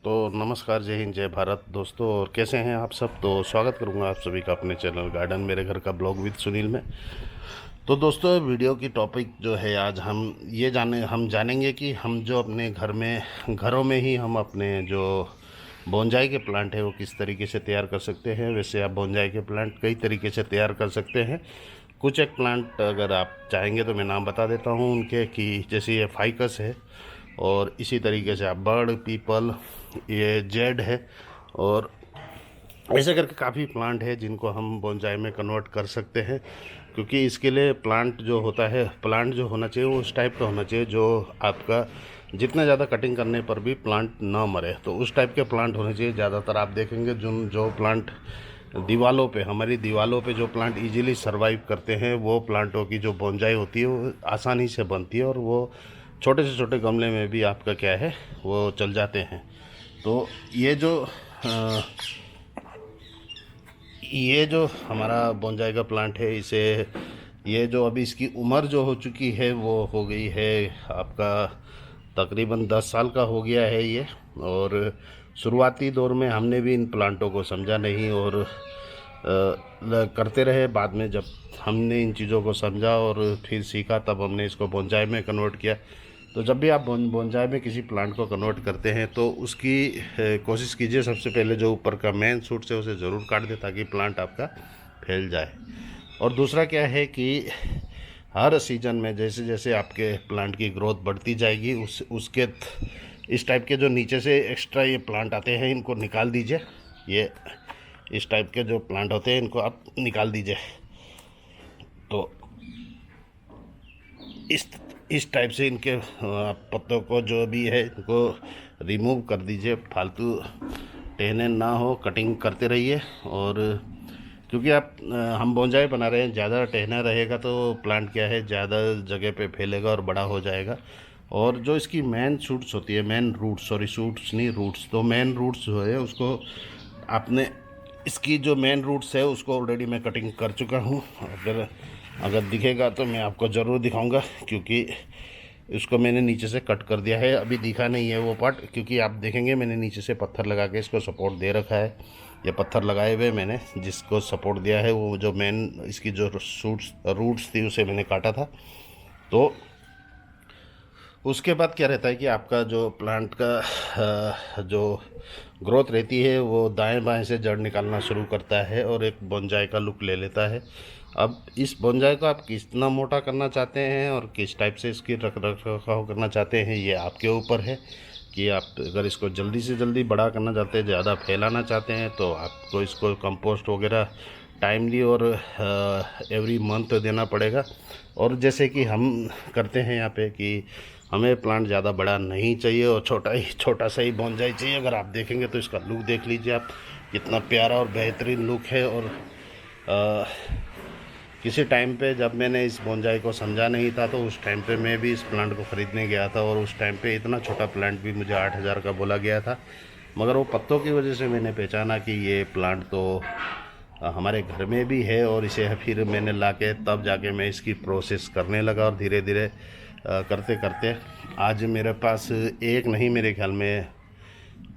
तो नमस्कार, जय हिंद, जय भारत दोस्तों। और कैसे हैं आप सब। तो स्वागत करूंगा आप सभी का अपने चैनल गार्डन मेरे घर का ब्लॉग विद सुनील में। तो दोस्तों, वीडियो की टॉपिक जो है, आज हम जानेंगे कि हम जो अपने घरों में ही हम अपने जो बोनजाई के प्लांट है वो किस तरीके से तैयार कर सकते हैं। वैसे आप बोनजाई के प्लांट कई तरीके से तैयार कर सकते हैं। कुछ एक प्लांट अगर आप चाहेंगे तो मैं नाम बता देता हूँ उनके, कि जैसे ये फाइकस है, और इसी तरीके से आप बर्ड, पीपल, ये जेड है, और ऐसे करके काफ़ी प्लांट है जिनको हम बोनजाई में कन्वर्ट कर सकते हैं। क्योंकि इसके लिए प्लांट जो होना चाहिए वो उस टाइप का होना चाहिए जो आपका जितना ज़्यादा कटिंग करने पर भी प्लांट ना मरे, तो उस टाइप के प्लांट होने चाहिए। ज़्यादातर आप देखेंगे जो प्लांट हमारी दीवालों पे जो प्लांट इजीली सरवाइव करते हैं, वो प्लांटों की जो बोनजाई होती है वो आसानी से बनती है, और वो छोटे से छोटे गमले में भी आपका क्या है वो चल जाते हैं। तो अ, ये जो हमारा बोनजाई का प्लांट है, ये जो अभी इसकी उम्र जो हो चुकी है वो हो गई है आपका तकरीबन 10 साल का हो गया है ये। और शुरुआती दौर में हमने भी इन प्लांटों को समझा नहीं, और करते रहे। बाद में जब हमने इन चीज़ों को समझा और फिर सीखा, तब हमने इसको बोनजाई में कन्वर्ट किया। तो जब भी आप बोनजाई में किसी प्लांट को कन्वर्ट करते हैं तो उसकी कोशिश कीजिए, सबसे पहले जो ऊपर का मेन शूट है उसे ज़रूर काट दें, ताकि प्लांट आपका फैल जाए। और दूसरा क्या है कि हर सीजन में जैसे जैसे आपके प्लांट की ग्रोथ बढ़ती जाएगी, उसके इस टाइप के जो नीचे से एक्स्ट्रा ये प्लांट आते हैं, इनको निकाल दीजिए। ये इस टाइप के जो प्लांट होते हैं इनको आप निकाल दीजिए। तो इस इस टाइप से इनके पत्तों को जो भी है इनको रिमूव कर दीजिए। फालतू टहने ना हो, कटिंग करते रहिए। और क्योंकि हम बोनजाई बना रहे हैं, ज़्यादा टहना रहेगा तो प्लांट क्या है ज़्यादा जगह पे फैलेगा और बड़ा हो जाएगा। और जो इसकी मेन शूट्स होती है, मेन रूट्स, सॉरी शूट्स नहीं रूट्स, तो मेन रूट्स जो है उसको आपने इसकी जो मेन रूट्स है उसको ऑलरेडी मैं कटिंग कर चुका हूँ। अगर अगर दिखेगा तो मैं आपको ज़रूर दिखाऊंगा, क्योंकि इसको मैंने नीचे से कट कर दिया है। अभी दिखा नहीं है वो पार्ट, क्योंकि आप देखेंगे मैंने नीचे से पत्थर लगा के इसको सपोर्ट दे रखा है। ये पत्थर लगाए हुए मैंने जिसको सपोर्ट दिया है, वो जो मेन इसकी जो रूट्स थी उसे मैंने काटा था। तो उसके बाद क्या रहता है कि आपका जो प्लांट का जो ग्रोथ रहती है वो दाएं बाएं से जड़ निकालना शुरू करता है और एक बोनजाई का लुक ले लेता है। अब इस बोनजाई को आप कितना मोटा करना चाहते हैं और किस टाइप से इसकी रख रखाव करना चाहते हैं, ये आपके ऊपर है। कि आप अगर इसको जल्दी से जल्दी बड़ा करना चाहते हैं, ज़्यादा फैलाना चाहते हैं, तो आपको इसको कंपोस्ट वगैरह टाइमली और एवरी मंथ देना पड़ेगा। और जैसे कि हम करते हैं यहाँ पे कि हमें प्लांट ज़्यादा बड़ा नहीं चाहिए और छोटा सा ही बोनजाई चाहिए। अगर आप देखेंगे तो इसका लुक देख लीजिए आप, कितना प्यारा और बेहतरीन लुक है। और आ, किसी टाइम पे जब मैंने इस बोनजाई को समझा नहीं था, तो उस टाइम पे मैं भी इस प्लांट को ख़रीदने गया था, और उस टाइम पे इतना छोटा प्लांट भी मुझे 8,000 का बोला गया था। मगर वो पत्तों की वजह से मैंने पहचाना कि ये प्लांट तो हमारे घर में भी है, और इसे फिर मैंने लाके तब जाके मैं इसकी प्रोसेस करने लगा। और धीरे धीरे करते करते आज मेरे पास एक नहीं, मेरे ख्याल में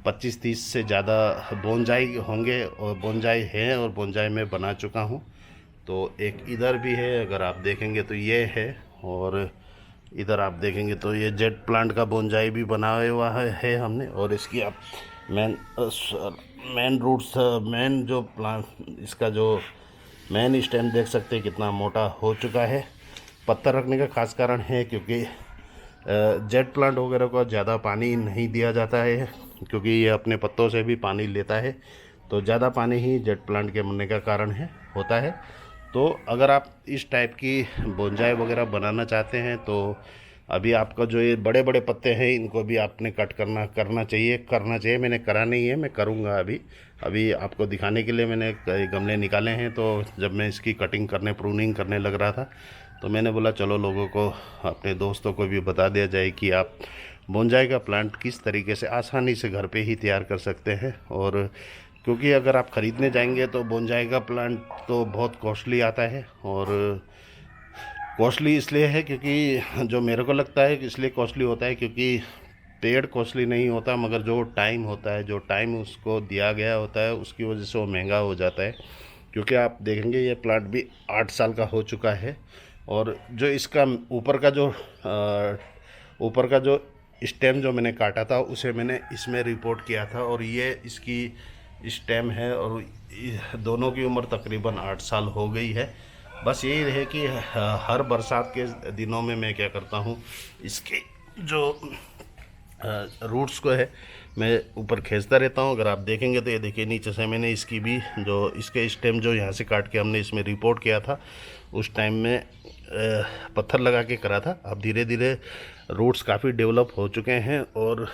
25-30 से ज़्यादा बोनजाई होंगे, और बोनजाई हैं, और बोनजाई में बना चुका हूँ। तो एक इधर भी है, अगर आप देखेंगे तो ये है, और इधर आप देखेंगे तो ये जेट प्लांट का बोनजाई भी बनाया हुआ है हमने। और इसकी आप मेन मेन रूट्स, मेन जो प्लांट, इसका जो मेन स्टेम देख सकते हैं कितना मोटा हो चुका है। पत्थर रखने का खास कारण है क्योंकि जेट प्लांट वगैरह को ज़्यादा पानी नहीं दिया जाता है, क्योंकि ये अपने पत्तों से भी पानी लेता है। तो ज़्यादा पानी ही जेट प्लांट के मरने का कारण होता है। तो अगर आप इस टाइप की बोनजाई वगैरह बनाना चाहते हैं, तो अभी आपका जो ये बड़े बड़े पत्ते हैं इनको भी आपने कट करना चाहिए। मैंने करा नहीं है, मैं करूँगा अभी। अभी आपको दिखाने के लिए मैंने कई गमले निकाले हैं। तो जब मैं इसकी कटिंग करने, प्रूनिंग करने लग रहा था, तो मैंने बोला चलो लोगों को, अपने दोस्तों को भी बता दिया जाए कि आप बोनजाई का प्लांट किस तरीके से आसानी से घर पे ही तैयार कर सकते हैं। और क्योंकि अगर आप ख़रीदने जाएंगे तो बोनजाई का प्लांट तो बहुत कॉस्टली आता है। और कॉस्टली इसलिए है क्योंकि, जो मेरे को लगता है कि इसलिए कॉस्टली होता है क्योंकि पेड़ कॉस्टली नहीं होता, मगर जो टाइम होता है, जो टाइम उसको दिया गया होता है, उसकी वजह से वो महंगा हो जाता है। क्योंकि आप देखेंगे ये प्लांट भी 8 साल का हो चुका है, और जो इसका ऊपर का जो स्टेम जो मैंने काटा था उसे मैंने इसमें रिपोर्ट किया था, और ये इसकी स्टेम है, और दोनों की उम्र तकरीबन 8 साल हो गई है। बस यही है कि हर बरसात के दिनों में मैं क्या करता हूँ, इसके जो रूट्स को है मैं ऊपर खींचता रहता हूँ। अगर आप देखेंगे तो ये देखिए नीचे से मैंने इसकी भी जो इसके स्टेम जो यहाँ से काट के हमने इसमें रिपोर्ट किया था, उस टाइम में पत्थर लगा के करा था। अब धीरे धीरे रूट्स काफ़ी डेवलप हो चुके हैं, और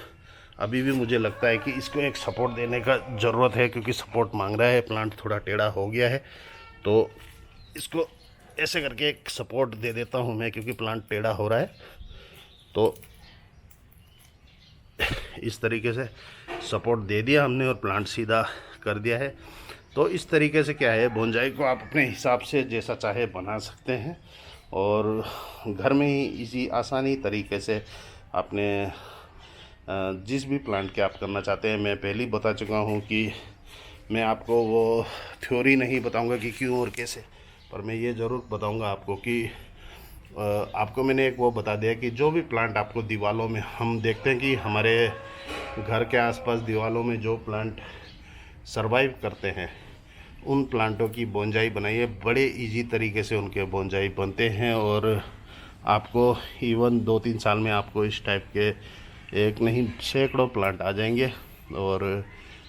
अभी भी मुझे लगता है कि इसको एक सपोर्ट देने का ज़रूरत है, क्योंकि सपोर्ट मांग रहा है। प्लांट थोड़ा टेढ़ा हो गया है, तो इसको ऐसे करके एक सपोर्ट दे देता हूँ मैं, क्योंकि प्लांट टेढ़ा हो रहा है। तो इस तरीके से सपोर्ट दे दिया हमने और प्लांट सीधा कर दिया है। तो इस तरीके से क्या है, बोनजाई को आप अपने हिसाब से जैसा चाहे बना सकते हैं, और घर में ही इसी आसानी तरीके से आपने जिस भी प्लांट के आप करना चाहते हैं। मैं पहले ही बता चुका हूँ कि मैं आपको वो थ्योरी नहीं बताऊँगा कि क्यों और कैसे, पर मैं ये ज़रूर बताऊँगा आपको कि आपको मैंने एक वो बता दिया कि जो भी प्लांट आपको दीवारों में, हम देखते हैं कि हमारे घर के आसपास दीवारों में जो प्लांट सरवाइव करते हैं, उन प्लांटों की बोनजाई बनाइए। बड़े इजी तरीके से उनके बोनजाई बनते हैं, और आपको इवन 2-3 साल में आपको इस टाइप के एक नहीं सैकड़ों प्लांट आ जाएंगे। और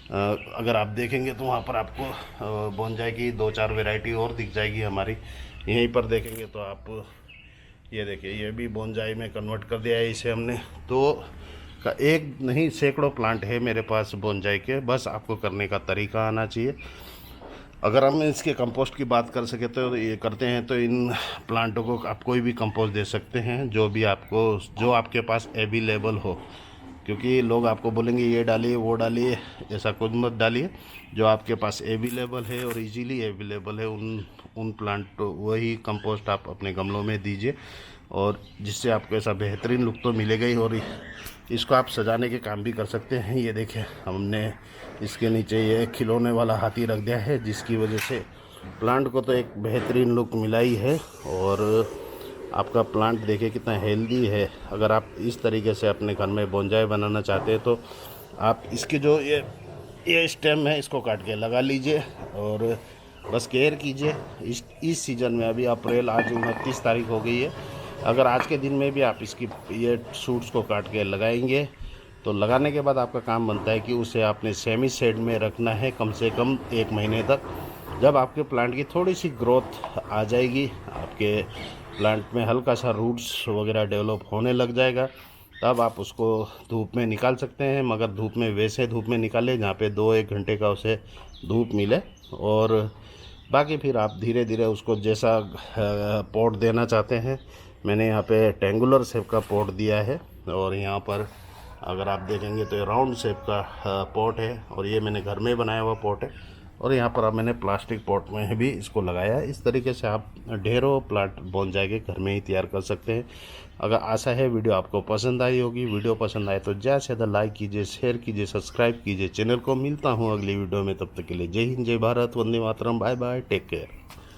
अगर आप देखेंगे तो वहाँ पर आपको बोनजाई की 2-4 वैरायटी और दिख जाएगी हमारी। यहीं पर देखेंगे तो आप ये देखिए, ये भी बोनजाई में कन्वर्ट कर दिया है इसे हमने। तो का एक नहीं सैकड़ों प्लांट है मेरे पास बोनजाई के, बस आपको करने का तरीका आना चाहिए। अगर हम इसके कंपोस्ट की बात कर सके तो ये करते हैं, तो इन प्लांटों को आप कोई भी कंपोस्ट दे सकते हैं, जो आपके पास अवेलेबल हो। क्योंकि लोग आपको बोलेंगे ये डालिए वो डालिए, ऐसा कुछ मत डालिए। जो आपके पास अवेलेबल है और इजीली अवेलेबल है, उन प्लांट वही कंपोस्ट आप अपने गमलों में दीजिए, और जिससे आपको ऐसा बेहतरीन लुक तो मिलेगा ही, और इसको आप सजाने के काम भी कर सकते हैं। ये देखिए, हमने इसके नीचे ये खिलौने वाला हाथी रख दिया है, जिसकी वजह से प्लांट को तो एक बेहतरीन लुक मिला ही है, और आपका प्लांट देखिए कितना हेल्दी है। अगर आप इस तरीके से अपने घर में बोनजाई बनाना चाहते हैं, तो आप इसके जो ये स्टेम है इसको काट के लगा लीजिए, और बस केयर कीजिए। इस सीज़न में अभी अप्रैल, आज 29 तारीख हो गई है, अगर आज के दिन में भी आप इसकी ये शूट्स को काट के लगाएंगे, तो लगाने के बाद आपका काम बनता है कि उसे आपने सेमी शेड में रखना है कम से कम 1 महीने तक। जब आपके प्लांट की थोड़ी सी ग्रोथ आ जाएगी, आपके प्लांट में हल्का सा रूट्स वगैरह डेवलप होने लग जाएगा, तब आप उसको धूप में निकाल सकते हैं। मगर धूप में वैसे धूप में निकालें जहाँ पे 2-1 घंटे का उसे धूप मिले, और बाकी फिर आप धीरे धीरे उसको जैसा पॉट देना चाहते हैं। मैंने यहाँ पे ट्रायंगुलर शेप का पॉट दिया है, और यहाँ पर अगर आप देखेंगे तो ये राउंड शेप का पॉट है, और ये मैंने घर में बनाया हुआ पॉट है, और यहाँ पर अब मैंने प्लास्टिक पॉट में भी इसको लगाया है। इस तरीके से आप ढेरों प्लांट बोनजाई के घर में ही तैयार कर सकते हैं। अगर आशा है वीडियो आपको पसंद आई होगी। वीडियो पसंद आए तो ज़्यादा से ज़्यादा लाइक कीजिए, शेयर कीजिए, सब्सक्राइब कीजिए चैनल को। मिलता हूँ अगली वीडियो में, तब तक के लिए जय हिंद, जय Bharat, Vande Mataram, bye bye, take care.